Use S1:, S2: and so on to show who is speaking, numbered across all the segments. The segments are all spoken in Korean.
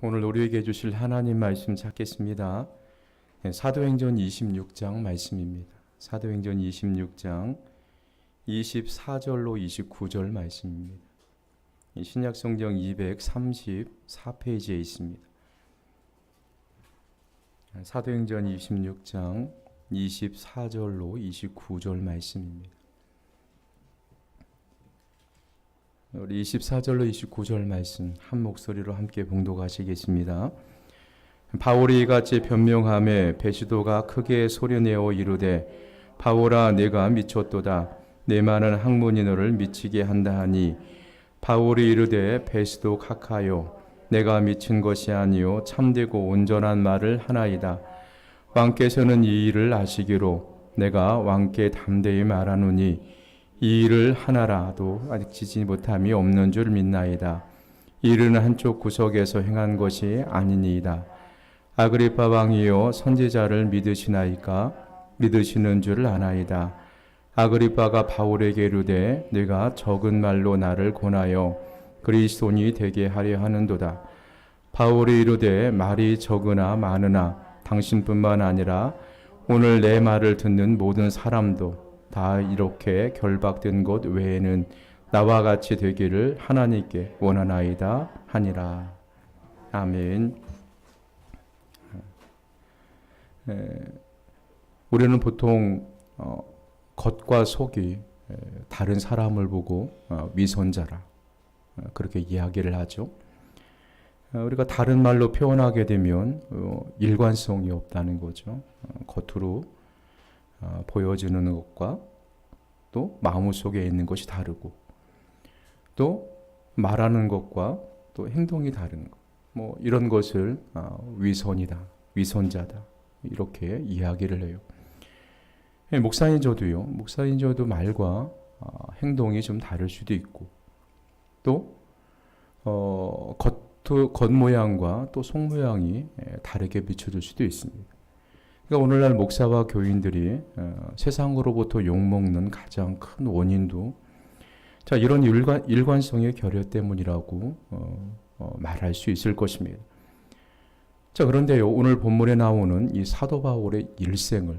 S1: 오늘 우리에게 주실 하나님 말씀 찾겠습니다. 사도행전 26장 말씀입니다. 사도행전 26장 24절로 29절 말씀입니다. 신약성경 234페이지에 있습니다. 사도행전 26장 24절로 29절 말씀입니다. 우리 24절로 29절 말씀 한 목소리로 함께 봉독하시겠습니다. 바울이 이같이 변명하매 베시도가 크게 소리내어 이르되 바울아 내가 미쳤도다. 내 많은 학문이 너를 미치게 한다 하니 바울이 이르되 베시도 각하여 내가 미친 것이 아니요 참되고 온전한 말을 하나이다. 왕께서는 이 일을 아시기로 내가 왕께 담대히 말하노니 이 일을 하나라도 아직 지지 못함이 없는 줄 믿나이다. 이 일은 한쪽 구석에서 행한 것이 아니니이다. 아그리파 왕이여 선지자를 믿으시나이까? 믿으시는 줄 아나이다. 아그리파가 바울에게 이르되 네가 적은 말로 나를 권하여 그리스도인이 되게 하려 하는도다. 바울이 이르되 말이 적으나 많으나 당신뿐만 아니라 오늘 내 말을 듣는 모든 사람도 다 이렇게 결박된 것 외에는 나와 같이 되기를 하나님께 원하나이다 하니라. 아멘. 우리는 보통 겉과 속이 다른 사람을 보고 위선자라 그렇게 이야기를 하죠. 우리가 다른 말로 표현하게 되면 일관성이 없다는 거죠. 겉으로 보여지는 것과 또 마음속에 있는 것이 다르고 또 말하는 것과 또 행동이 다른 것, 뭐 이런 것을 위선이다, 위선자다 이렇게 이야기를 해요. 목사인 저도 말과 행동이 좀 다를 수도 있고 또 겉모양과 또 속모양이 다르게 비춰질 수도 있습니다. 그러니까 오늘날 목사와 교인들이 세상으로부터 욕먹는 가장 큰 원인도 이런 일관성의 결여 때문이라고 말할 수 있을 것입니다. 그런데요, 오늘 본문에 나오는 이 사도 바울의 일생을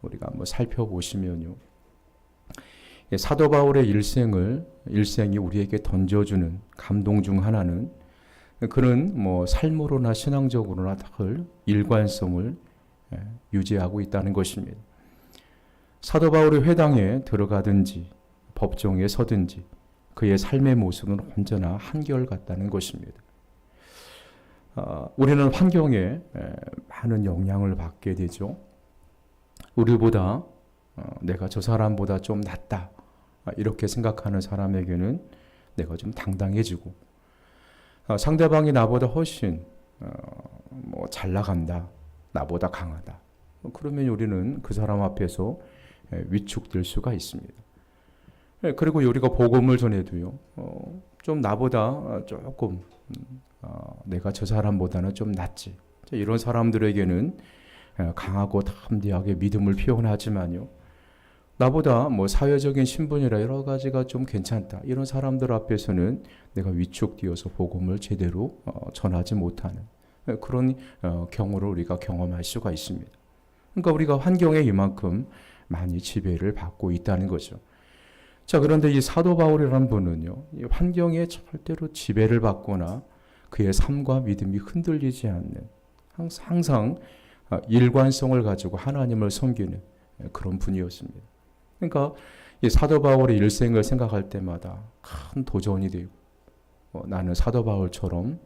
S1: 우리가 한번 살펴보시면요, 사도 바울의 일생이 우리에게 던져주는 감동 중 하나는 그는 삶으로나 신앙적으로나 늘 일관성을 유지하고 있다는 것입니다. 사도 바울이 회당에 들어가든지 법정에 서든지 그의 삶의 모습은 언제나 한결같다는 것입니다. 우리는 환경에 많은 영향을 받게 되죠. 우리보다 내가 저 사람보다 좀 낫다 이렇게 생각하는 사람에게는 내가 좀 당당해지고 상대방이 나보다 훨씬 잘 나간다, 나보다 강하다. 그러면 우리는 그 사람 앞에서 위축될 수가 있습니다. 그리고 우리가 복음을 전해도요, 좀 나보다 조금 내가 저 사람보다는 좀 낫지. 이런 사람들에게는 강하고 담대하게 믿음을 표현하지만요, 나보다 사회적인 신분이라 여러 가지가 좀 괜찮다. 이런 사람들 앞에서는 내가 위축되어서 복음을 제대로 전하지 못하는 그런 경우를 우리가 경험할 수가 있습니다. 그러니까 우리가 환경에 이만큼 많이 지배를 받고 있다는 거죠. 그런데 이 사도 바울이라는 분은요, 이 환경에 절대로 지배를 받거나 그의 삶과 믿음이 흔들리지 않는 항상 일관성을 가지고 하나님을 섬기는 그런 분이었습니다. 그러니까 이 사도 바울의 일생을 생각할 때마다 큰 도전이 되고 나는 사도 바울처럼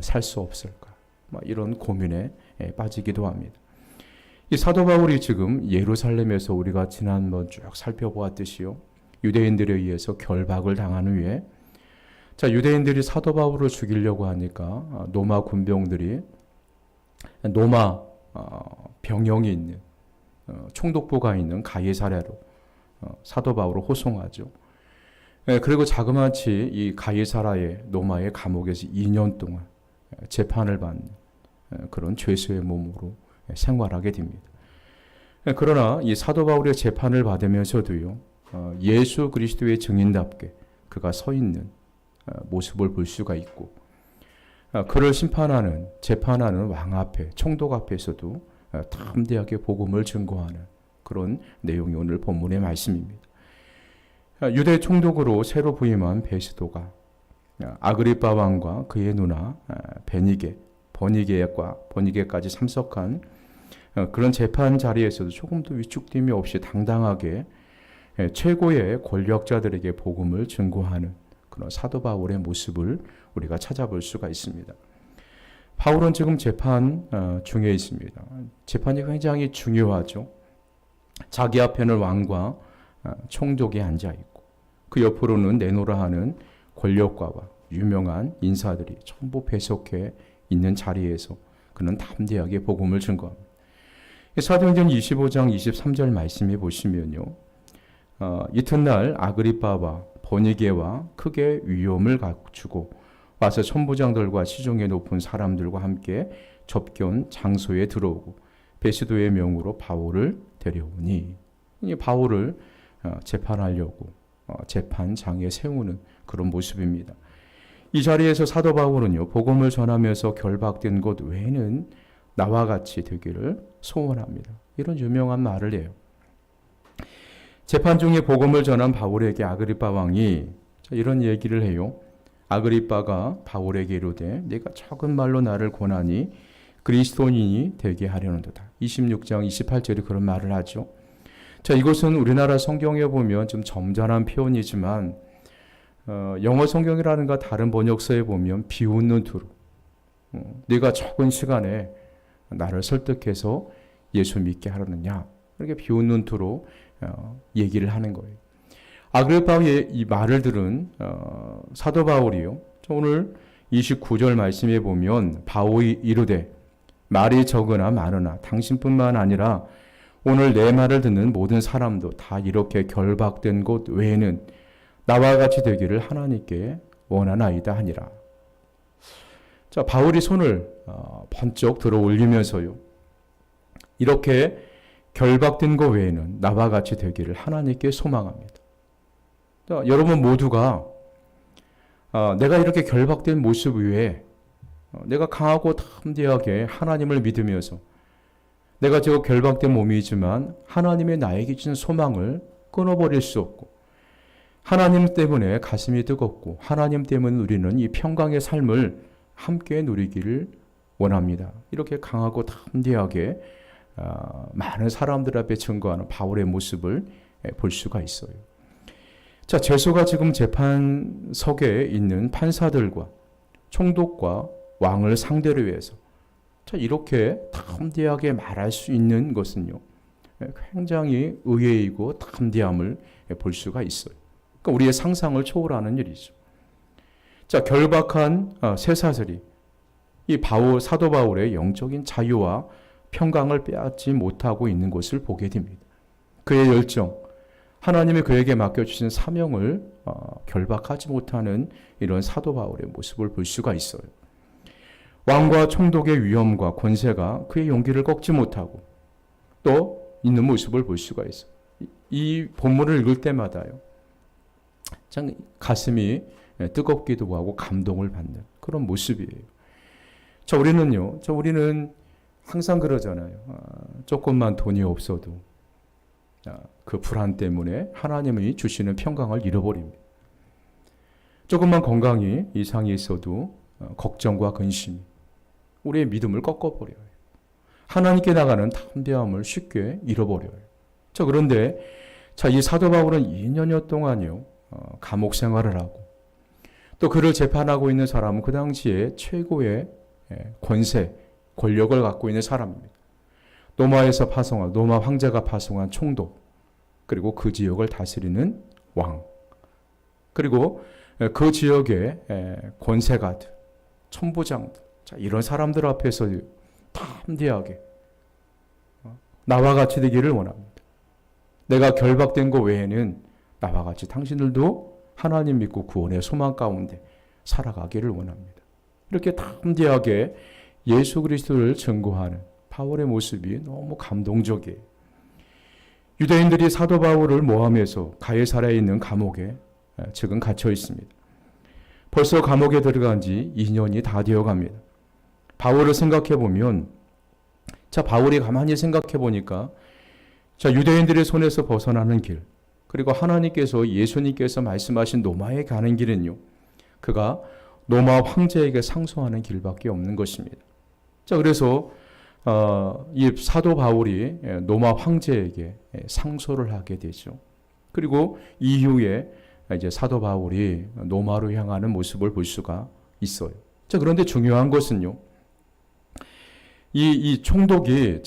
S1: 살 수 없을까? 이런 고민에 빠지기도 합니다. 이 사도 바울이 지금 예루살렘에서 우리가 지난번 쭉 살펴보았듯이요, 유대인들에 의해서 결박을 당한 후에 유대인들이 사도 바울을 죽이려고 하니까 로마 군병들이 로마 병영이 있는 총독부가 있는 가이사랴로 사도 바울을 호송하죠. 그리고 자그마치 이 가이사랴의 로마의 감옥에서 2년 동안 재판을 받는 그런 죄수의 몸으로 생활하게 됩니다. 그러나 이 사도 바울의 재판을 받으면서도요, 예수 그리스도의 증인답게 그가 서 있는 모습을 볼 수가 있고, 그를 심판하는 재판하는 왕 앞에 총독 앞에서도 담대하게 복음을 증거하는 그런 내용이 오늘 본문의 말씀입니다. 유대 총독으로 새로 부임한 베스도가 아그리빠 왕과 그의 누나 버니게까지 참석한 그런 재판 자리에서도 조금도 위축됨이 없이 당당하게 최고의 권력자들에게 복음을 증거하는 그런 사도 바울의 모습을 우리가 찾아볼 수가 있습니다. 바울은 지금 재판 중에 있습니다. 재판이 굉장히 중요하죠. 자기 앞에는 왕과 총독이 앉아 있고 그 옆으로는 내노라 하는 권력가와 유명한 인사들이 전부 배석해 있는 자리에서 그는 담대하게 복음을 증거합니다. 사도행전 25장 23절 말씀해 보시면요. 이튿날 아그리빠와 버니게와 크게 위험을 갖추고 와서 천부장들과 시중에 높은 사람들과 함께 접견 장소에 들어오고 베스도의 명으로 바울을 데려오니 이 바울을 재판하려고 재판장에 세우는 그런 모습입니다. 이 자리에서 사도 바울은요, 복음을 전하면서 결박된 것 외에는 나와 같이 되기를 소원합니다. 이런 유명한 말을 해요. 재판 중에 복음을 전한 바울에게 아그리빠 왕이 이런 얘기를 해요. 아그리빠가 바울에게 이르되 네가 적은 말로 나를 권하니 그리스도인이 되게 하려는도다. 26장 28절에 그런 말을 하죠. 자, 이것은 우리나라 성경에 보면 좀 점잖은 표현이지만 영어 성경이라든가 다른 번역서에 보면 비웃는 투로 네가 적은 시간에 나를 설득해서 예수 믿게 하려느냐 이렇게 비웃는 투로 얘기를 하는 거예요. 아그리빠의 이 말을 들은 사도 바울이요. 오늘 29절 말씀에 보면 바울이 이르되 말이 적으나 많으나 당신뿐만 아니라 오늘 내 말을 듣는 모든 사람도 다 이렇게 결박된 곳 외에는 나와 같이 되기를 하나님께 원하나이다 하니라. 자, 바울이 손을 번쩍 들어 올리면서요. 이렇게 결박된 것 외에는 나와 같이 되기를 하나님께 소망합니다. 자, 여러분 모두가 내가 이렇게 결박된 모습 위에 내가 강하고 담대하게 하나님을 믿으면서 내가 저 결박된 몸이지만 하나님의 나에게 주신 소망을 끊어버릴 수 없고 하나님 때문에 가슴이 뜨겁고 하나님 때문에 우리는 이 평강의 삶을 함께 누리기를 원합니다. 이렇게 강하고 담대하게 많은 사람들 앞에 증거하는 바울의 모습을 볼 수가 있어요. 자, 제소가 지금 재판석에 있는 판사들과 총독과 왕을 상대로 해서 자, 이렇게 담대하게 말할 수 있는 것은요, 굉장히 의외이고 담대함을 볼 수가 있어요. 그러니까 우리의 상상을 초월하는 일이죠. 자, 결박한 쇠사슬이 이 사도 바울의 영적인 자유와 평강을 빼앗지 못하고 있는 것을 보게 됩니다. 그의 열정, 하나님이 그에게 맡겨주신 사명을 결박하지 못하는 이런 사도 바울의 모습을 볼 수가 있어요. 왕과 총독의 위엄과 권세가 그의 용기를 꺾지 못하고 또 있는 모습을 볼 수가 있어요. 이 본문을 읽을 때마다요, 참 가슴이 뜨겁기도 하고 감동을 받는 그런 모습이에요. 우리는 항상 그러잖아요. 조금만 돈이 없어도 그 불안 때문에 하나님이 주시는 평강을 잃어버립니다. 조금만 건강이 이상이 있어도 걱정과 근심이 우리의 믿음을 꺾어버려요. 하나님께 나가는 담대함을 쉽게 잃어버려요. 그런데 이 사도 바울은 2년여 동안요, 감옥 생활을 하고 또 그를 재판하고 있는 사람은 그 당시에 최고의 권세, 권력을 갖고 있는 사람입니다. 로마 황제가 파송한 총독, 그리고 그 지역을 다스리는 왕, 그리고 그 지역의 권세가들, 천부장들, 이런 사람들 앞에서 담대하게 나와 같이 되기를 원합니다. 내가 결박된 것 외에는 나와 같이 당신들도 하나님 믿고 구원의 소망 가운데 살아가기를 원합니다. 이렇게 담대하게 예수 그리스도를 증거하는 바울의 모습이 너무 감동적이에요. 유대인들이 사도 바울을 모함해서 가이사랴에 있는 감옥에 지금 갇혀 있습니다. 벌써 감옥에 들어간 지 2년이 다 되어 갑니다. 바울을 생각해 보면, 자, 바울이 가만히 생각해 보니까, 자, 유대인들의 손에서 벗어나는 길, 그리고 하나님께서 예수님께서 말씀하신 로마에 가는 길은요, 그가 로마 황제에게 상소하는 길밖에 없는 것입니다. 자, 그래서 이 사도 바울이 로마 황제에게 상소를 하게 되죠. 그리고 이후에 이제 사도 바울이 로마로 향하는 모습을 볼 수가 있어요. 자, 그런데 중요한 것은요, 이 총독이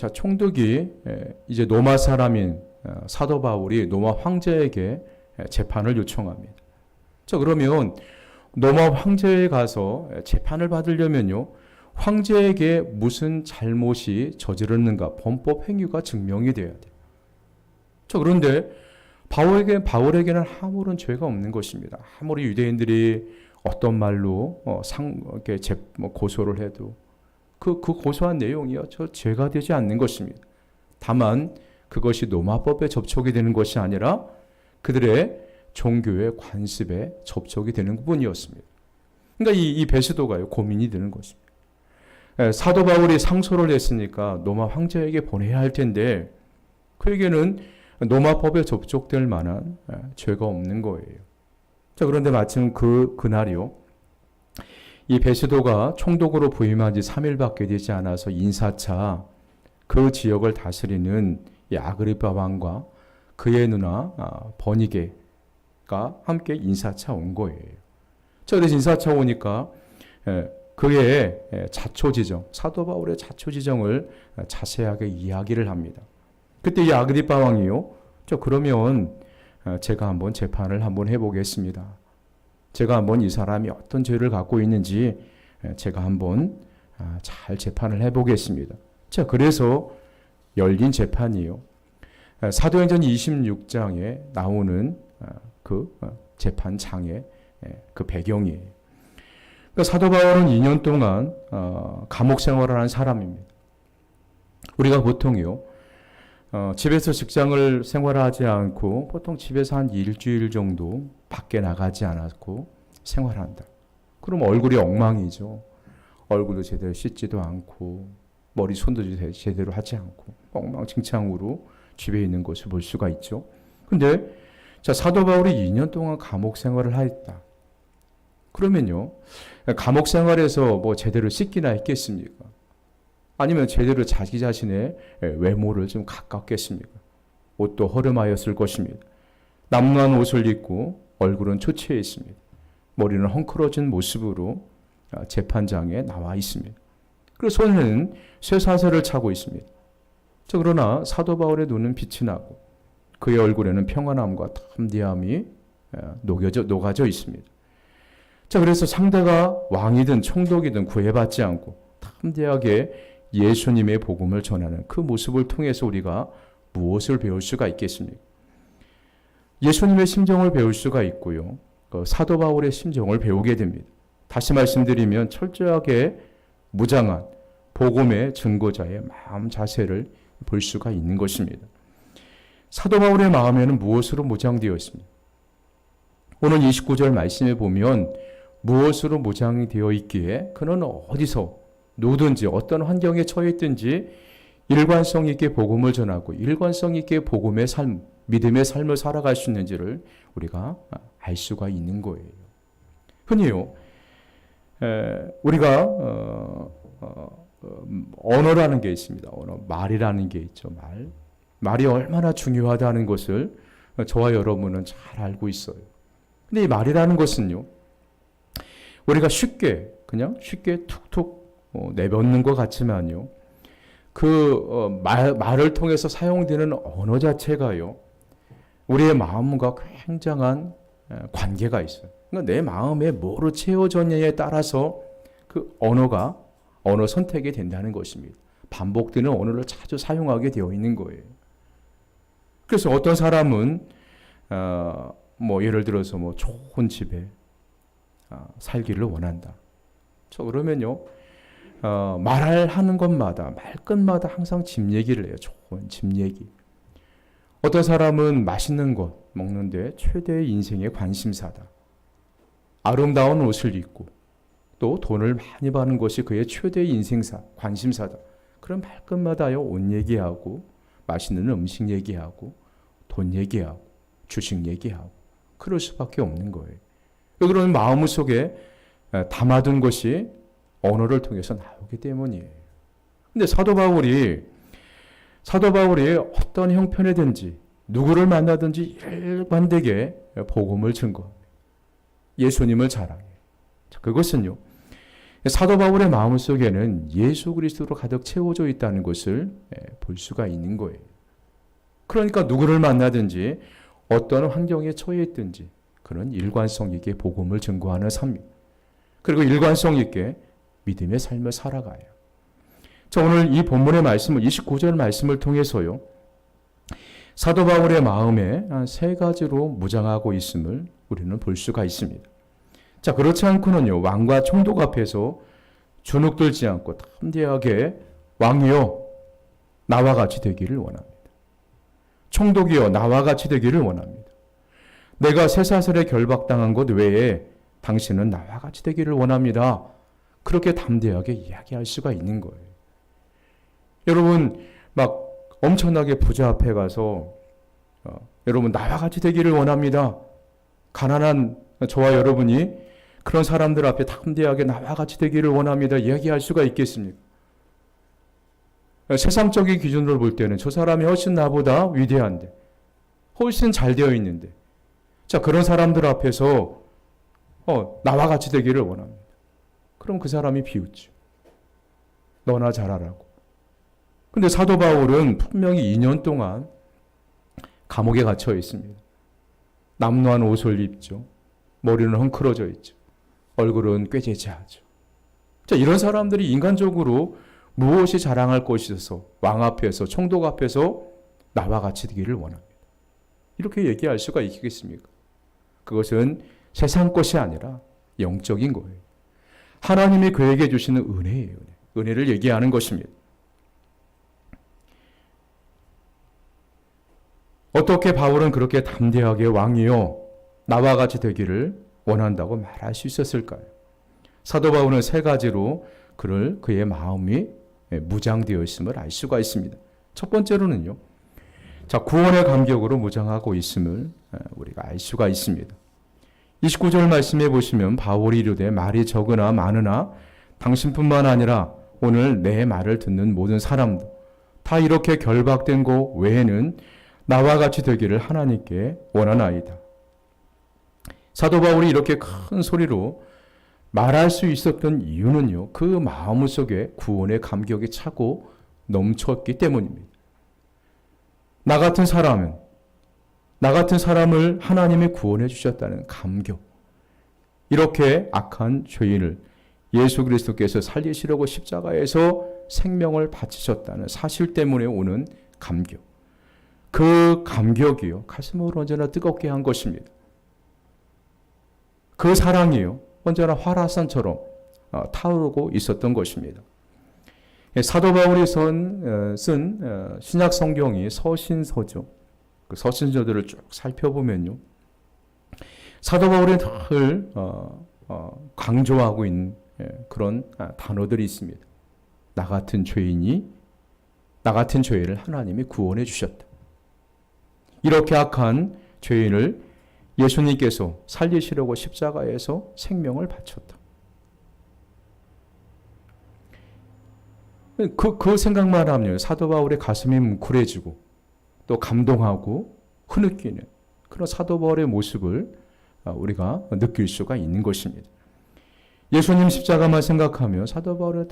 S1: 이제 로마 사람인 사도 바울이 로마 황제에게 재판을 요청합니다. 자, 그러면 로마 황제에 가서 재판을 받으려면요, 황제에게 무슨 잘못이 저질렀는가, 범법 행위가 증명이 돼야 돼요. 자, 그런데 바울에게는 아무런 죄가 없는 것입니다. 아무리 유대인들이 어떤 말로 이렇게 고소를 해도 그 고소한 내용이요, 저 죄가 되지 않는 것입니다. 다만 그것이 로마법에 접촉이 되는 것이 아니라 그들의 종교의 관습에 접촉이 되는 부분이었습니다. 그러니까 이 베스도가요, 고민이 되는 것입니다. 사도 바울이 상소를 했으니까 로마 황제에게 보내야 할 텐데 그에게는 로마법에 접촉될 만한 죄가 없는 거예요. 자, 그런데 마침 그날이요, 이 베스도가 총독으로 부임한 지 3일밖에 되지 않아서 인사차 그 지역을 다스리는 이 아그리파 왕과 그의 누나 버니게가 함께 인사차 온 거예요. 자, 그래서 인사차 오니까 그의 자초지정, 사도 바울의 자초지정을 자세하게 이야기를 합니다. 그때 이 아그리파 왕이요, 그러면 제가 한번 재판을 한번 해보겠습니다. 제가 한번 이 사람이 어떤 죄를 갖고 있는지 제가 한번 잘 재판을 해보겠습니다. 자, 그래서 열린 재판이요, 사도행전 26장에 나오는 그 재판장의 그 배경이에요. 그러니까 사도 바울은 2년 동안 감옥 생활을 한 사람입니다. 우리가 보통요, 집에서 직장을 생활하지 않고 보통 집에서 한 일주일 정도 밖에 나가지 않았고 생활한다. 그럼 얼굴이 엉망이죠. 얼굴도 제대로 씻지도 않고 머리 손도 제대로 하지 않고 엉망진창으로 집에 있는 것을 볼 수가 있죠. 근데 자, 사도 바울이 2년 동안 감옥 생활을 하였다. 그러면요, 감옥 생활에서 뭐 제대로 씻기나 했겠습니까? 아니면 제대로 자기 자신의 외모를 좀 가꿨겠습니까? 옷도 허름하였을 것입니다. 남루한 옷을 입고 얼굴은 초췌해 있습니다. 머리는 헝클어진 모습으로 재판장에 나와 있습니다. 그리고 손에는 쇠사슬을 차고 있습니다. 자, 그러나 사도 바울의 눈은 빛이 나고 그의 얼굴에는 평안함과 담대함이 녹아져 있습니다. 자, 그래서 상대가 왕이든 총독이든 구애받지 않고 담대하게 예수님의 복음을 전하는 그 모습을 통해서 우리가 무엇을 배울 수가 있겠습니까? 예수님의 심정을 배울 수가 있고요, 사도 바울의 심정을 배우게 됩니다. 다시 말씀드리면 철저하게 무장한 복음의 증거자의 마음 자세를 볼 수가 있는 것입니다. 사도 바울의 마음에는 무엇으로 무장되어 있습니다? 오늘 29절 말씀에 보면 무엇으로 무장이 되어 있기에 그는 어디서 누구든지 어떤 환경에 처해 있든지 일관성 있게 복음을 전하고 일관성 있게 복음의 삶, 믿음의 삶을 살아갈 수 있는지를 우리가 알 수가 있는 거예요. 흔히요, 우리가 언어라는 게 있습니다. 말이라는 게 있죠. 말이 얼마나 중요하다는 것을 저와 여러분은 잘 알고 있어요. 근데 이 말이라는 것은요, 우리가 그냥 쉽게 툭툭 내뱉는 것 같지만요, 말을 통해서 사용되는 언어 자체가요, 우리의 마음과 굉장한 관계가 있어요. 그러니까 내 마음에 뭐로 채워졌냐에 따라서 그 언어 선택이 된다는 것입니다. 반복되는 언어를 자주 사용하게 되어 있는 거예요. 그래서 어떤 사람은 예를 들어서 좋은 집에 살기를 원한다. 그러면요, 말하는 것마다 말끝마다 항상 집 얘기를 해요. 좋은 집 얘기. 어떤 사람은 맛있는 것 먹는데 최대의 인생의 관심사다. 아름다운 옷을 입고 또 돈을 많이 버는 것이 그의 최대 인생사, 관심사다. 그런 말끝마다요 옷 얘기하고 맛있는 음식 얘기하고 돈 얘기하고 주식 얘기하고 그럴 수밖에 없는 거예요. 그런 마음 속에 담아둔 것이 언어를 통해서 나오기 때문이에요. 근데 사도 바울이 어떤 형편이든지 누구를 만나든지 일관되게 복음을 증거합니다. 예수님을 자랑해요. 그것은요. 사도 바울의 마음 속에는 예수 그리스도로 가득 채워져 있다는 것을 볼 수가 있는 거예요. 그러니까 누구를 만나든지 어떤 환경에 처해 있든지 그런 일관성 있게 복음을 증거하는 삶. 그리고 일관성 있게 믿음의 삶을 살아가요. 자, 오늘 이 본문의 말씀을 29절 말씀을 통해서요. 사도 바울의 마음에 한 세 가지로 무장하고 있음을 우리는 볼 수가 있습니다. 자, 그렇지 않고는요. 왕과 총독 앞에서 주눅들지 않고 담대하게 왕이여 나와 같이 되기를 원합니다. 총독이여 나와 같이 되기를 원합니다. 내가 쇠사슬에 결박당한 것 외에 당신은 나와 같이 되기를 원합니다. 그렇게 담대하게 이야기할 수가 있는 거예요. 여러분 막 엄청나게 부자 앞에 가서 여러분 나와 같이 되기를 원합니다. 가난한 저와 여러분이 그런 사람들 앞에 담대하게 나와 같이 되기를 원합니다. 이야기할 수가 있겠습니까? 세상적인 기준으로 볼 때는 저 사람이 훨씬 나보다 위대한데 훨씬 잘 되어 있는데 자 그런 사람들 앞에서 나와 같이 되기를 원합니다. 그럼 그 사람이 비웃죠. 너나 잘하라고. 근데 사도 바울은 분명히 2년 동안 감옥에 갇혀 있습니다. 남루한 옷을 입죠. 머리는 헝클어져 있죠. 얼굴은 꾀죄죄하죠. 자, 이런 사람들이 인간적으로 무엇이 자랑할 것이 있어서 왕 앞에서 총독 앞에서 나와 같이 되기를 원합니다. 이렇게 얘기할 수가 있겠습니까? 그것은 세상 것이 아니라 영적인 거예요. 하나님이 그에게 주시는 은혜예요. 은혜를 얘기하는 것입니다. 어떻게 바울은 그렇게 담대하게 왕이요 나와 같이 되기를 원한다고 말할 수 있었을까요? 사도 바울은 세 가지로 그의 마음이 무장되어 있음을 알 수가 있습니다. 첫 번째로는요. 자, 구원의 감격으로 무장하고 있음을 우리가 알 수가 있습니다. 29절 말씀에 보시면 바울이 이르되 말이 적으나 많으나 당신뿐만 아니라 오늘 내 말을 듣는 모든 사람도 다 이렇게 결박된 것 외에는 나와 같이 되기를 하나님께 원하나이다. 사도 바울이 이렇게 큰 소리로 말할 수 있었던 이유는요. 그 마음 속에 구원의 감격이 차고 넘쳤기 때문입니다. 나 같은 사람을 하나님이 구원해 주셨다는 감격. 이렇게 악한 죄인을 예수 그리스도께서 살리시려고 십자가에서 생명을 바치셨다는 사실 때문에 오는 감격. 그 감격이요. 가슴을 언제나 뜨겁게 한 것입니다. 그 사랑이요. 언제나 활화산처럼 타오르고 있었던 것입니다. 사도 바울이 쓴 신약 성경이 서신서죠. 그 서신서들을 쭉 살펴보면요. 사도 바울이 늘 강조하고 있는 그런 단어들이 있습니다. 나 같은 죄인을 하나님이 구원해 주셨다. 이렇게 악한 죄인을 예수님께서 살리시려고 십자가에서 생명을 바쳤다. 그 생각만 하면 사도 바울의 가슴이 뭉클해지고 또 감동하고 흐느끼는 그런 사도 바울의 모습을 우리가 느낄 수가 있는 것입니다. 예수님 십자가만 생각하며 사도 바울의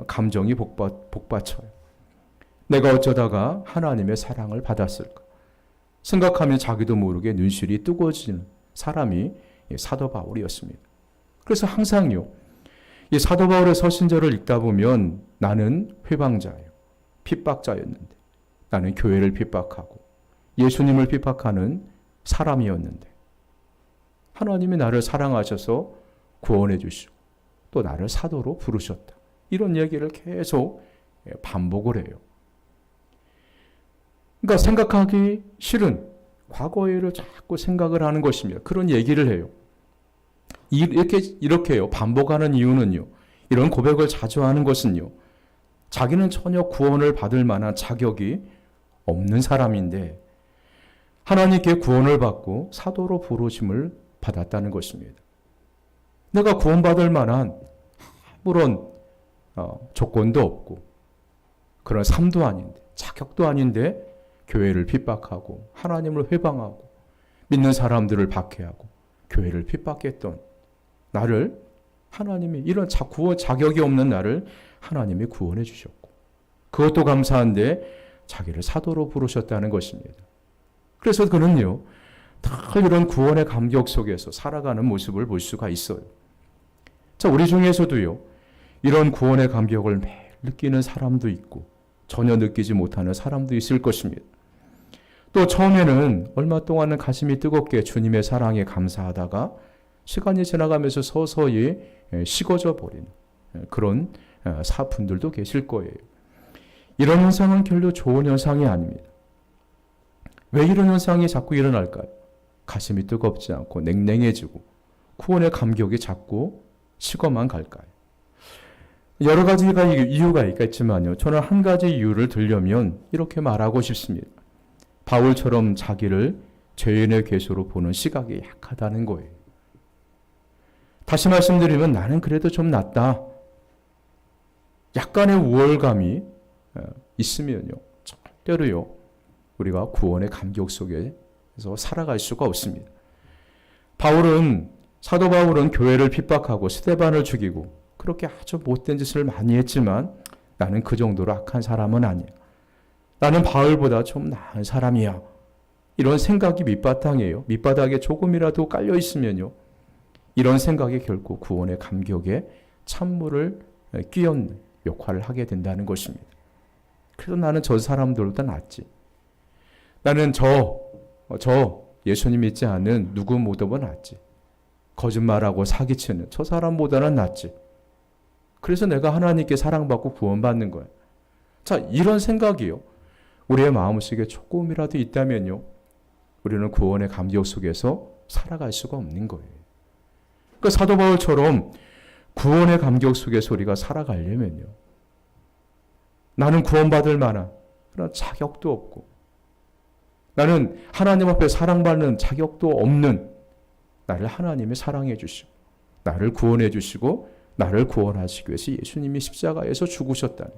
S1: 감정이 복받쳐요. 내가 어쩌다가 하나님의 사랑을 받았을까? 생각하면 자기도 모르게 눈실이 뜨거워지는 사람이 사도 바울이었습니다. 그래서 항상요. 이 사도 바울의 서신서를 읽다 보면 나는 회방자예요. 핍박자였는데 나는 교회를 핍박하고 예수님을 핍박하는 사람이었는데 하나님이 나를 사랑하셔서 구원해 주시고 또 나를 사도로 부르셨다. 이런 얘기를 계속 반복을 해요. 그러니까 생각하기 싫은 과거의 일을 자꾸 생각을 하는 것입니다. 그런 얘기를 해요. 이렇게요. 반복하는 이유는요. 이런 고백을 자주 하는 것은요. 자기는 전혀 구원을 받을 만한 자격이 없는 사람인데 하나님께 구원을 받고 사도로 부르심을 받았다는 것입니다. 내가 구원받을 만한 아무런 조건도 없고 그런 삶도 아닌데 자격도 아닌데 교회를 핍박하고 하나님을 회방하고 믿는 사람들을 박해하고 교회를 핍박했던 나를 하나님이 이런 구원 자격이 없는 나를 하나님이 구원해 주셨고 그것도 감사한데 자기를 사도로 부르셨다는 것입니다. 그래서 그는요 늘 이런 구원의 감격 속에서 살아가는 모습을 볼 수가 있어요. 자, 우리 중에서도요 이런 구원의 감격을 매일 느끼는 사람도 있고 전혀 느끼지 못하는 사람도 있을 것입니다. 또 처음에는 얼마 동안은 가슴이 뜨겁게 주님의 사랑에 감사하다가 시간이 지나가면서 서서히 식어져 버리는 그런 분들도 계실 거예요. 이런 현상은 결코 좋은 현상이 아닙니다. 왜 이런 현상이 자꾸 일어날까요? 가슴이 뜨겁지 않고 냉랭해지고 구원의 감격이 자꾸 식어만 갈까요? 여러 가지가 이유가 있겠지만요. 저는 한 가지 이유를 들려면 이렇게 말하고 싶습니다. 바울처럼 자기를 죄인의 괴수로 보는 시각이 약하다는 거예요. 다시 말씀드리면 나는 그래도 좀 낫다. 약간의 우월감이 있으면요. 절대로요. 우리가 구원의 감격 속에서 살아갈 수가 없습니다. 사도 바울은 교회를 핍박하고 스데반을 죽이고 그렇게 아주 못된 짓을 많이 했지만 나는 그 정도로 악한 사람은 아니야. 나는 바울보다 좀 나은 사람이야. 이런 생각이 밑바탕이에요. 밑바닥에 조금이라도 깔려 있으면요. 이런 생각이 결코 구원의 감격에 찬물을 끼얹는 역할을 하게 된다는 것입니다. 그래서 나는 저 사람들보다 낫지. 나는 저 예수님 믿지 않는 누구보다 낫지. 거짓말하고 사기치는 저 사람보다는 낫지. 그래서 내가 하나님께 사랑받고 구원받는 거야. 자, 이런 생각이요. 우리의 마음속에 조금이라도 있다면요. 우리는 구원의 감격 속에서 살아갈 수가 없는 거예요. 그러니까 사도 바울처럼 구원의 감격 속에서 우리가 살아가려면요. 나는 구원받을 만한 그런 자격도 없고 나는 하나님 앞에 사랑받는 자격도 없는 나를 하나님이 사랑해 주시고 나를 구원해 주시고 나를 구원하시기 위해서 예수님이 십자가에서 죽으셨다는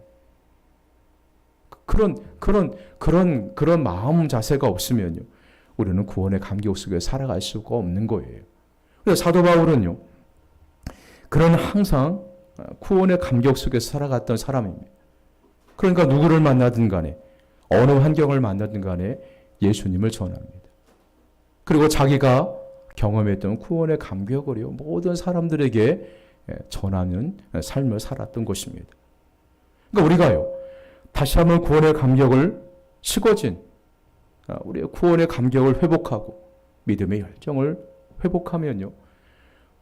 S1: 그런 마음 자세가 없으면요. 우리는 구원의 감격 속에 살아갈 수가 없는 거예요. 그래서 사도 바울은요. 그런 항상 구원의 감격 속에서 살아갔던 사람입니다. 그러니까 누구를 만나든 간에 어느 환경을 만나든 간에 예수님을 전합니다. 그리고 자기가 경험했던 구원의 감격을요. 모든 사람들에게 전하는 삶을 살았던 것입니다. 그러니까 우리가요. 다시 한번 구원의 감격을 식어진 우리의 구원의 감격을 회복하고 믿음의 열정을 회복하면요.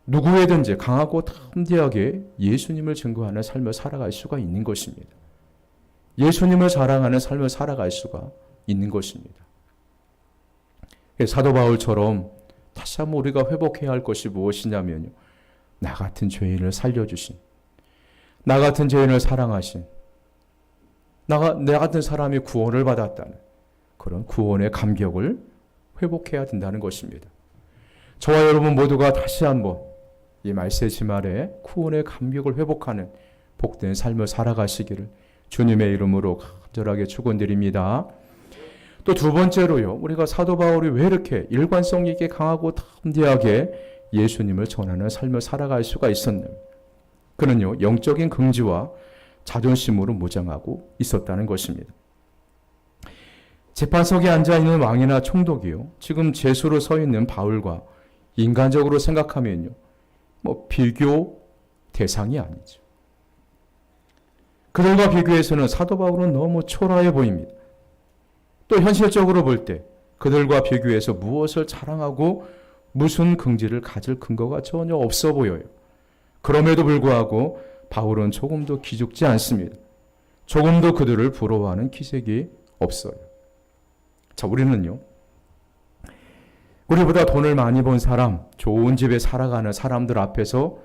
S1: 누구에든지 강하고 담대하게 예수님을 증거하는 삶을 살아갈 수가 있는 것입니다. 예수님을 자랑하는 삶을 살아갈 수가 있는 것입니다. 사도 바울처럼 다시 한번 우리가 회복해야 할 것이 무엇이냐면요. 나 같은 죄인을 살려주신, 나 같은 죄인을 사랑하신, 나 같은 사람이 구원을 받았다는 그런 구원의 감격을 회복해야 된다는 것입니다. 저와 여러분 모두가 다시 한번 이 말세 지말에 구원의 감격을 회복하는 복된 삶을 살아가시기를 주님의 이름으로 간절하게 축원드립니다. 또 두 번째로요. 우리가 사도 바울이 왜 이렇게 일관성 있게 강하고 담대하게 예수님을 전하는 삶을 살아갈 수가 있었냐면 그는요. 영적인 긍지와 자존심으로 무장하고 있었다는 것입니다. 재판석에 앉아있는 왕이나 총독이요. 지금 제수로 서 있는 바울과 인간적으로 생각하면요. 비교 대상이 아니죠. 그들과 비교해서는 사도 바울은 너무 초라해 보입니다. 또 현실적으로 볼 때 그들과 비교해서 무엇을 자랑하고 무슨 긍지를 가질 근거가 전혀 없어 보여요. 그럼에도 불구하고 바울은 조금도 기죽지 않습니다. 조금도 그들을 부러워하는 기색이 없어요. 자, 우리는요. 우리보다 돈을 많이 번 사람, 좋은 집에 살아가는 사람들 앞에서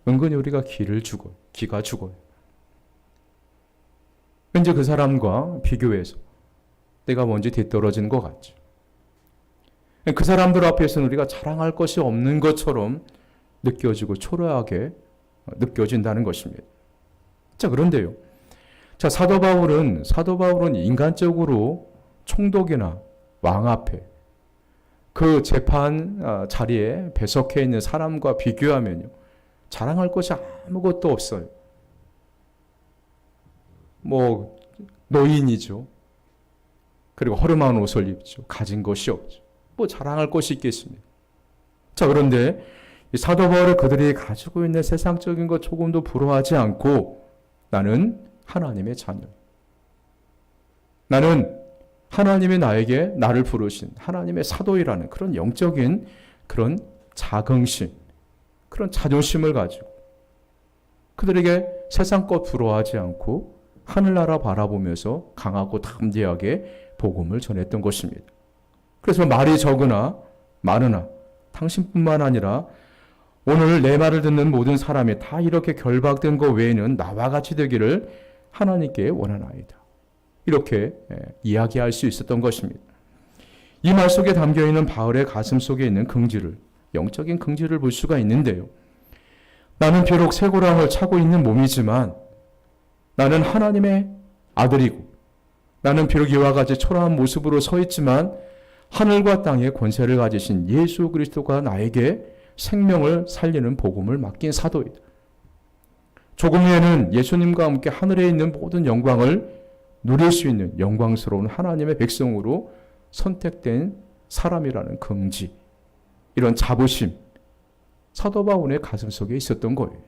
S1: 은근히 우리가 기가 죽어요. 왠지 그 사람과 비교해서 내가 뭔지 뒤떨어지는 것 같죠. 그 사람들 앞에서는 우리가 자랑할 것이 없는 것처럼 느껴지고 초라하게 느껴진다는 것입니다. 자, 그런데요. 자, 사도 바울은 인간적으로 총독이나 왕 앞에 그 재판 자리에 배석해 있는 사람과 비교하면요. 자랑할 것이 아무것도 없어요. 뭐 노인이죠. 그리고 허름한 옷을 입죠. 가진 것이 없죠. 뭐 자랑할 것이 있겠습니까? 자, 그런데 이 사도 바울은 그들이 가지고 있는 세상적인 것 조금도 부러워하지 않고 나는 하나님의 자녀. 나는 하나님이 나를 부르신 하나님의 사도이라는 그런 영적인 그런 자긍심, 그런 자존심을 가지고 그들에게 세상 것 부러워하지 않고 하늘나라 바라보면서 강하고 담대하게 복음을 전했던 것입니다. 그래서 말이 적으나 많으나 당신뿐만 아니라 오늘 내 말을 듣는 모든 사람이 다 이렇게 결박된 것 외에는 나와 같이 되기를 하나님께 원하나이다. 이렇게 이야기할 수 있었던 것입니다. 이 말 속에 담겨있는 바울의 가슴 속에 있는 영적인 긍지를 볼 수가 있는데요. 나는 비록 쇠고랑을 차고 있는 몸이지만 나는 하나님의 아들이고 나는 비록 이와 같이 초라한 모습으로 서 있지만 하늘과 땅의 권세를 가지신 예수 그리스도가 나에게 생명을 살리는 복음을 맡긴 사도이다. 조금 후에는 예수님과 함께 하늘에 있는 모든 영광을 누릴 수 있는 영광스러운 하나님의 백성으로 선택된 사람이라는 긍지, 이런 자부심, 사도 바울의 가슴 속에 있었던 거예요.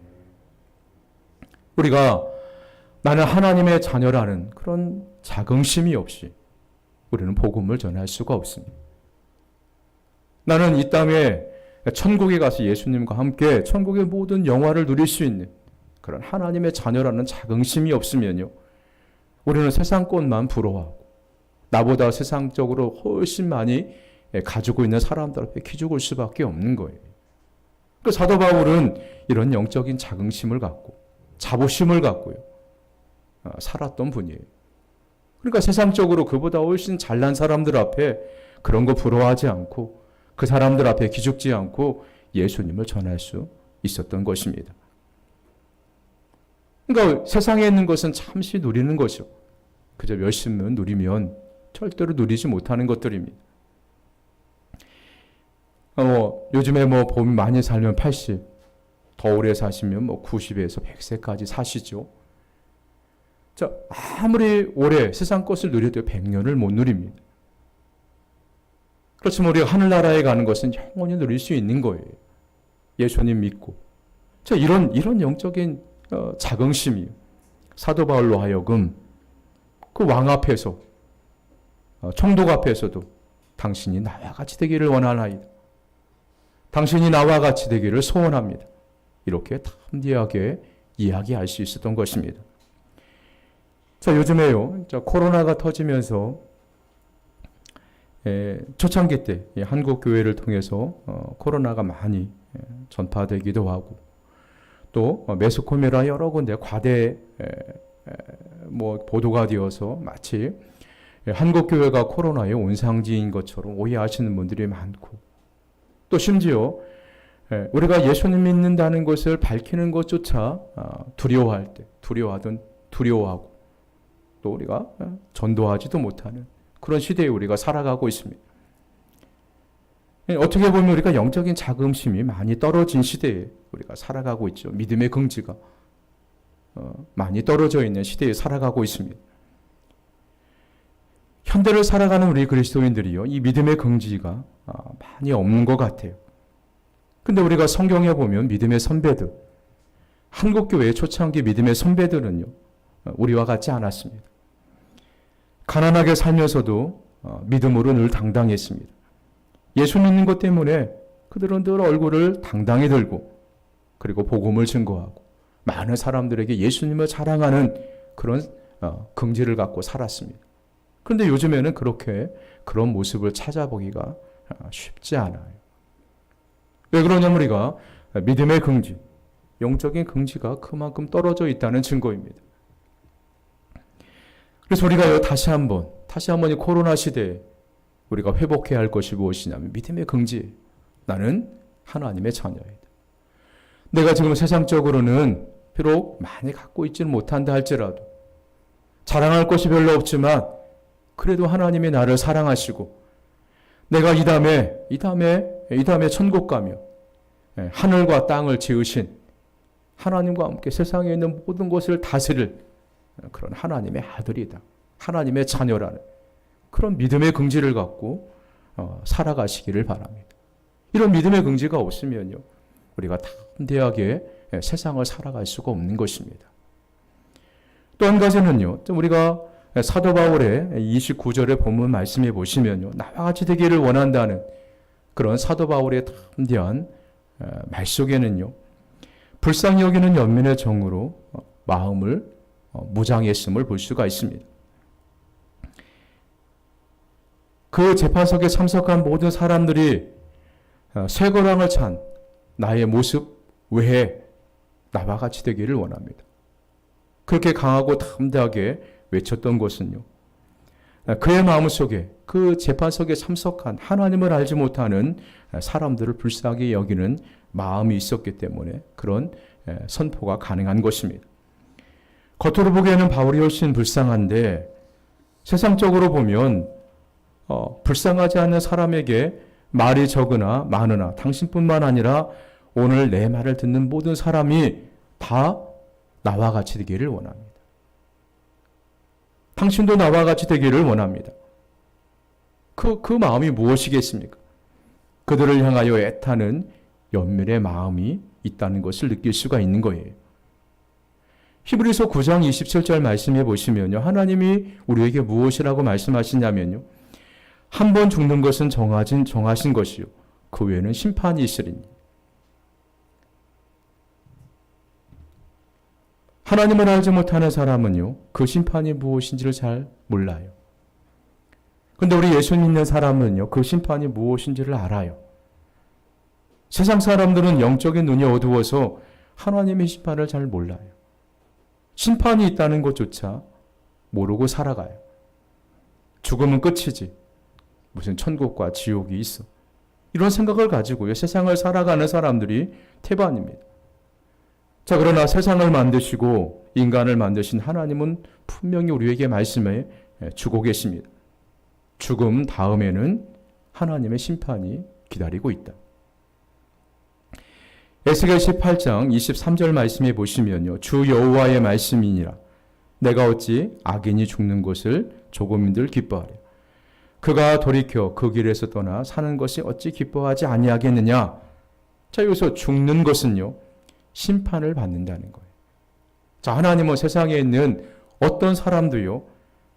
S1: 우리가 나는 하나님의 자녀라는 그런 자긍심이 없이 우리는 복음을 전할 수가 없습니다. 나는 이 땅에 천국에 가서 예수님과 함께 천국의 모든 영화를 누릴 수 있는 그런 하나님의 자녀라는 자긍심이 없으면요, 우리는 세상 것만 부러워하고 나보다 세상적으로 훨씬 많이 가지고 있는 사람들 앞에 기죽을 수밖에 없는 거예요. 그 사도 바울은 이런 영적인 자긍심을 갖고 자부심을 갖고요 살았던 분이에요. 그러니까 세상적으로 그보다 훨씬 잘난 사람들 앞에 그런 거 부러워하지 않고 그 사람들 앞에 기죽지 않고 예수님을 전할 수 있었던 것입니다. 그러니까 세상에 있는 것은 잠시 누리는 것이요. 그저 몇십년 누리면 절대로 누리지 못하는 것들입니다. 요즘에 봄 많이 살면 80, 더 오래 사시면 90에서 100세까지 사시죠. 자, 아무리 오래 세상 것을 누려도 100년을 못 누립니다. 그렇지만 우리가 하늘나라에 가는 것은 영원히 누릴 수 있는 거예요. 예수님 믿고. 자, 이런 영적인 자긍심이 사도 바울로 하여금 그 왕 앞에서 총독 앞에서도 당신이 나와 같이 되기를 원하나이다. 당신이 나와 같이 되기를 소원합니다. 이렇게 담대하게 이야기할 수 있었던 것입니다. 자, 요즘에요. 코로나가 터지면서 초창기 때 한국 교회를 통해서 코로나가 많이 전파되기도 하고 또 매스컴이나 여러 군데 과대 보도가 되어서 마치 한국 교회가 코로나의 온상지인 것처럼 오해하시는 분들이 많고 또 심지어 우리가 예수님 믿는다는 것을 밝히는 것조차 두려워하고 또 우리가 전도하지도 못하는 그런 시대에 우리가 살아가고 있습니다. 어떻게 보면 우리가 영적인 자긍심이 많이 떨어진 시대에 우리가 살아가고 있죠. 믿음의 긍지가 많이 떨어져 있는 시대에 살아가고 있습니다. 현대를 살아가는 우리 그리스도인들이요, 이 믿음의 긍지가 많이 없는 것 같아요. 근데 우리가 성경에 보면 믿음의 선배들, 한국교회의 초창기 믿음의 선배들은요, 우리와 같지 않았습니다. 가난하게 살면서도 믿음으로 늘 당당했습니다. 예수 믿는 것 때문에 그들은 늘 얼굴을 당당히 들고 그리고 복음을 증거하고 많은 사람들에게 예수님을 자랑하는 그런 긍지를 갖고 살았습니다. 그런데 요즘에는 그런 모습을 찾아보기가 쉽지 않아요. 왜 그러냐면 우리가 믿음의 긍지, 영적인 긍지가 그만큼 떨어져 있다는 증거입니다. 그래서 우리가 다시 한번 이 코로나 시대에 우리가 회복해야 할 것이 무엇이냐면 믿음의 긍지. 나는 하나님의 자녀이다. 내가 지금 세상적으로는 비록 많이 갖고 있지는 못한다 할지라도 자랑할 것이 별로 없지만 그래도 하나님이 나를 사랑하시고 내가 이 다음에 천국 가며 하늘과 땅을 지으신 하나님과 함께 세상에 있는 모든 것을 다스릴 그런 하나님의 아들이다. 하나님의 자녀라는 그런 믿음의 긍지를 갖고 살아가시기를 바랍니다. 이런 믿음의 긍지가 없으면요, 우리가 담대하게 세상을 살아갈 수가 없는 것입니다. 또 한 가지는요, 우리가 사도 바울의 29절의 본문 말씀해 보시면요, 나와 같이 되기를 원한다는 그런 사도 바울의 담대한 말 속에는요, 불쌍히 여기는 연민의 정으로 마음을 무장했음을 볼 수가 있습니다. 그 재판석에 참석한 모든 사람들이 쇠고랑을 찬 나의 모습 외에 나와 같이 되기를 원합니다. 그렇게 강하고 담대하게 외쳤던 것은요, 그의 마음속에 그 재판석에 참석한 하나님을 알지 못하는 사람들을 불쌍히 여기는 마음이 있었기 때문에 그런 선포가 가능한 것입니다. 겉으로 보기에는 바울이 훨씬 불쌍한데 세상적으로 보면 불쌍하지 않는 사람에게 말이 적으나 많으나 당신뿐만 아니라 오늘 내 말을 듣는 모든 사람이 다 나와 같이 되기를 원합니다. 당신도 나와 같이 되기를 원합니다. 그 마음이 무엇이겠습니까? 그들을 향하여 애타는 연민의 마음이 있다는 것을 느낄 수가 있는 거예요. 히브리서 9장 27절 말씀해 보시면요, 하나님이 우리에게 무엇이라고 말씀하시냐면요, 한 번 죽는 것은 정하신 것이요 그 외에는 심판이 있으리니. 하나님을 알지 못하는 사람은요, 그 심판이 무엇인지를 잘 몰라요. 그런데 우리 예수 믿는 사람은요, 그 심판이 무엇인지를 알아요. 세상 사람들은 영적인 눈이 어두워서 하나님의 심판을 잘 몰라요. 심판이 있다는 것조차 모르고 살아가요. 죽으면 끝이지. 무슨 천국과 지옥이 있어. 이런 생각을 가지고요, 세상을 살아가는 사람들이 태반입니다. 자, 그러나 세상을 만드시고 인간을 만드신 하나님은 분명히 우리에게 말씀해 주고 계십니다. 죽음 다음에는 하나님의 심판이 기다리고 있다. 에스겔 18장 23절 말씀해 보시면요, 주 여호와의 말씀이니라. 내가 어찌 악인이 죽는 것을 조금인들 기뻐하랴. 그가 돌이켜 그 길에서 떠나 사는 것이 어찌 기뻐하지 아니하겠느냐. 자, 여기서 죽는 것은요, 심판을 받는다는 거예요. 자, 하나님은 세상에 있는 어떤 사람도요,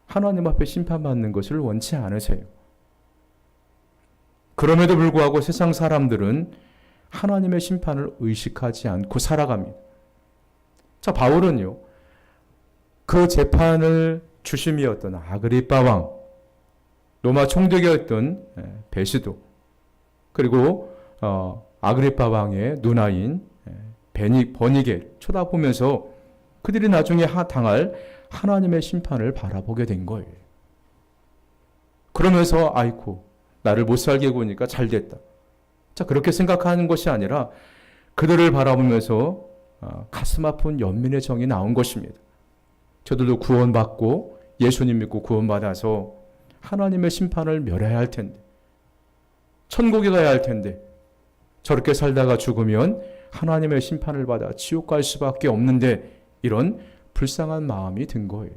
S1: 하나님 앞에 심판받는 것을 원치 않으세요. 그럼에도 불구하고 세상 사람들은 하나님의 심판을 의식하지 않고 살아갑니다. 자, 바울은요, 그 재판을 주심이었던 아그리빠 왕, 로마 총독이었던 베스도, 그리고 아그리빠 왕의 누나인 버니게를 쳐다보면서 그들이 나중에 당할 하나님의 심판을 바라보게 된 거예요. 그러면서 아이고, 나를 못 살게 구니까 잘 됐다. 자, 그렇게 생각하는 것이 아니라 그들을 바라보면서 가슴 아픈 연민의 정이 나온 것입니다. 저들도 구원받고 예수님 믿고 구원받아서 하나님의 심판을 면해야 할 텐데, 천국에 가야 할 텐데, 저렇게 살다가 죽으면 하나님의 심판을 받아 지옥 갈 수밖에 없는데, 이런 불쌍한 마음이 든 거예요.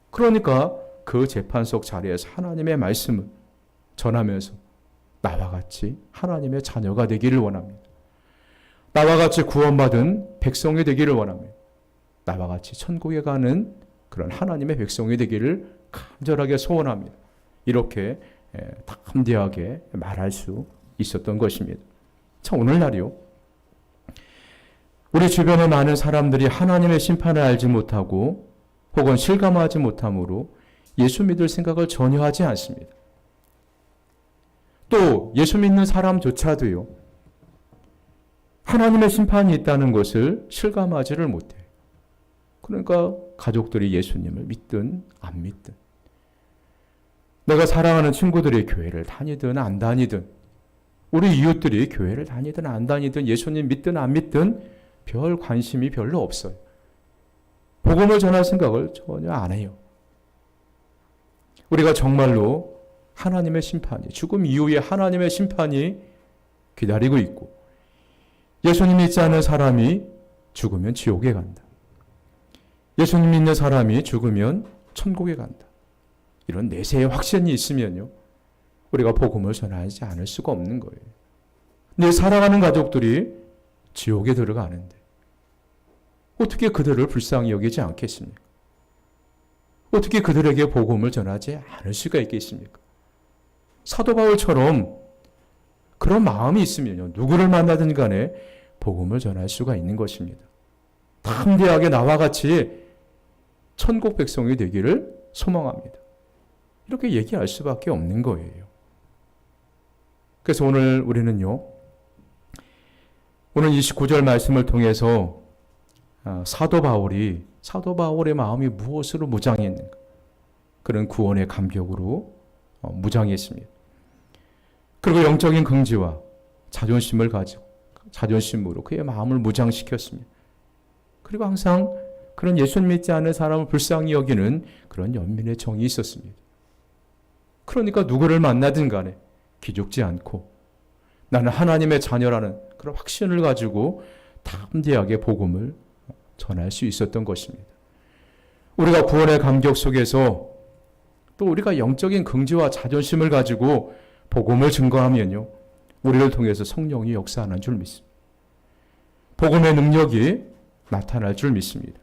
S1: 그러니까 그 재판석 자리에서 하나님의 말씀을 전하면서 나와 같이 하나님의 자녀가 되기를 원합니다. 나와 같이 구원받은 백성이 되기를 원합니다. 나와 같이 천국에 가는 그런 하나님의 백성이 되기를 간절하게 소원합니다. 이렇게 담대하게 말할 수 있었던 것입니다. 자, 오늘날이요, 우리 주변의 많은 사람들이 하나님의 심판을 알지 못하고 혹은 실감하지 못함으로 예수 믿을 생각을 전혀 하지 않습니다. 또 예수 믿는 사람조차도요, 하나님의 심판이 있다는 것을 실감하지를 못해요. 그러니까 가족들이 예수님을 믿든 안 믿든, 내가 사랑하는 친구들이 교회를 다니든 안 다니든, 우리 이웃들이 교회를 다니든 안 다니든, 예수님 믿든 안 믿든 별 관심이 별로 없어요. 복음을 전할 생각을 전혀 안 해요. 우리가 정말로 하나님의 심판이, 죽음 이후에 하나님의 심판이 기다리고 있고, 예수님 믿지 않는 사람이 죽으면 지옥에 간다. 예수님 믿는 사람이 죽으면 천국에 간다. 이런 내세의 확신이 있으면요, 우리가 복음을 전하지 않을 수가 없는 거예요. 내 사랑하는 가족들이 지옥에 들어가는데 어떻게 그들을 불쌍히 여기지 않겠습니까? 어떻게 그들에게 복음을 전하지 않을 수가 있겠습니까? 사도 바울처럼 그런 마음이 있으면요, 누구를 만나든 간에 복음을 전할 수가 있는 것입니다. 담대하게 나와 같이 천국 백성이 되기를 소망합니다. 이렇게 얘기할 수밖에 없는 거예요. 그래서 오늘 우리는요, 오늘 29절 말씀을 통해서 사도 바울의 마음이 무엇으로 무장했는가, 그런 구원의 감격으로 무장했습니다. 그리고 영적인 긍지와 자존심을 가지고, 자존심으로 그의 마음을 무장시켰습니다. 그리고 항상 그런 예수 믿지 않는 사람을 불쌍히 여기는 그런 연민의 정이 있었습니다. 그러니까 누구를 만나든 간에 기죽지 않고 나는 하나님의 자녀라는 그런 확신을 가지고 담대하게 복음을 전할 수 있었던 것입니다. 우리가 구원의 감격 속에서 또 우리가 영적인 긍지와 자존심을 가지고 복음을 증거하면요, 우리를 통해서 성령이 역사하는 줄 믿습니다. 복음의 능력이 나타날 줄 믿습니다.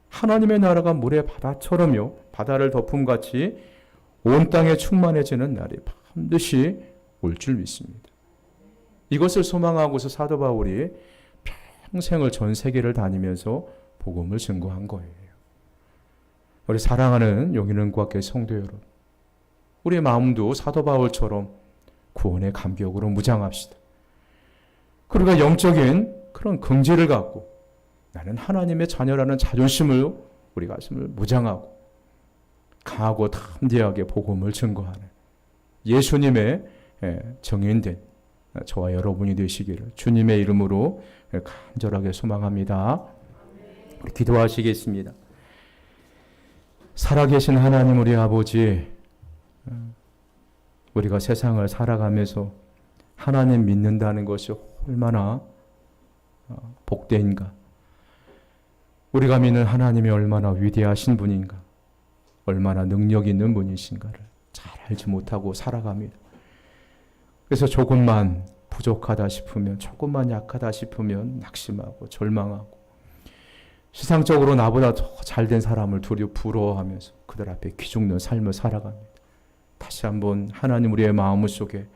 S1: 하나님의 나라가 물의 바다처럼요, 바다를 덮음같이 온 땅에 충만해지는 날이 반드시 올 줄 믿습니다. 이것을 소망하고서 사도 바울이 평생을 전 세계를 다니면서 복음을 증거한 거예요. 우리 사랑하는 용인은과 교회 성도 여러분, 우리의 마음도 사도 바울처럼 구원의 감격으로 무장합시다. 그러니까 영적인 그런 긍지를 갖고 나는 하나님의 자녀라는 자존심을 우리 가슴을 무장하고 강하고 담대하게 복음을 증거하는 예수님의 정인된 저와 여러분이 되시기를 주님의 이름으로 간절하게 소망합니다. 우리 기도하시겠습니다. 살아계신 하나님 우리 아버지, 우리가 세상을 살아가면서 하나님 믿는다는 것이 얼마나 복된가, 우리가 믿는 하나님이 얼마나 위대하신 분인가, 얼마나 능력 있는 분이신가를 잘 알지 못하고 살아갑니다. 그래서 조금만 부족하다 싶으면, 조금만 약하다 싶으면 낙심하고 절망하고 세상적으로 나보다 더 잘된 사람을 부러워하면서 그들 앞에 기죽는 삶을 살아갑니다. 다시 한번 하나님 우리의 마음 속에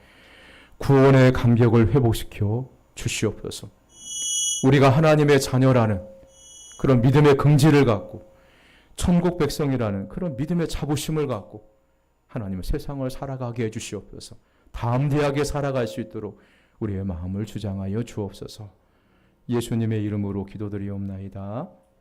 S1: 구원의 감격을 회복시켜 주시옵소서. 우리가 하나님의 자녀라는 그런 믿음의 긍지를 갖고 천국 백성이라는 그런 믿음의 자부심을 갖고 하나님의 세상을 살아가게 해주시옵소서. 담대하게 살아갈 수 있도록 우리의 마음을 주장하여 주옵소서. 예수님의 이름으로 기도드리옵나이다.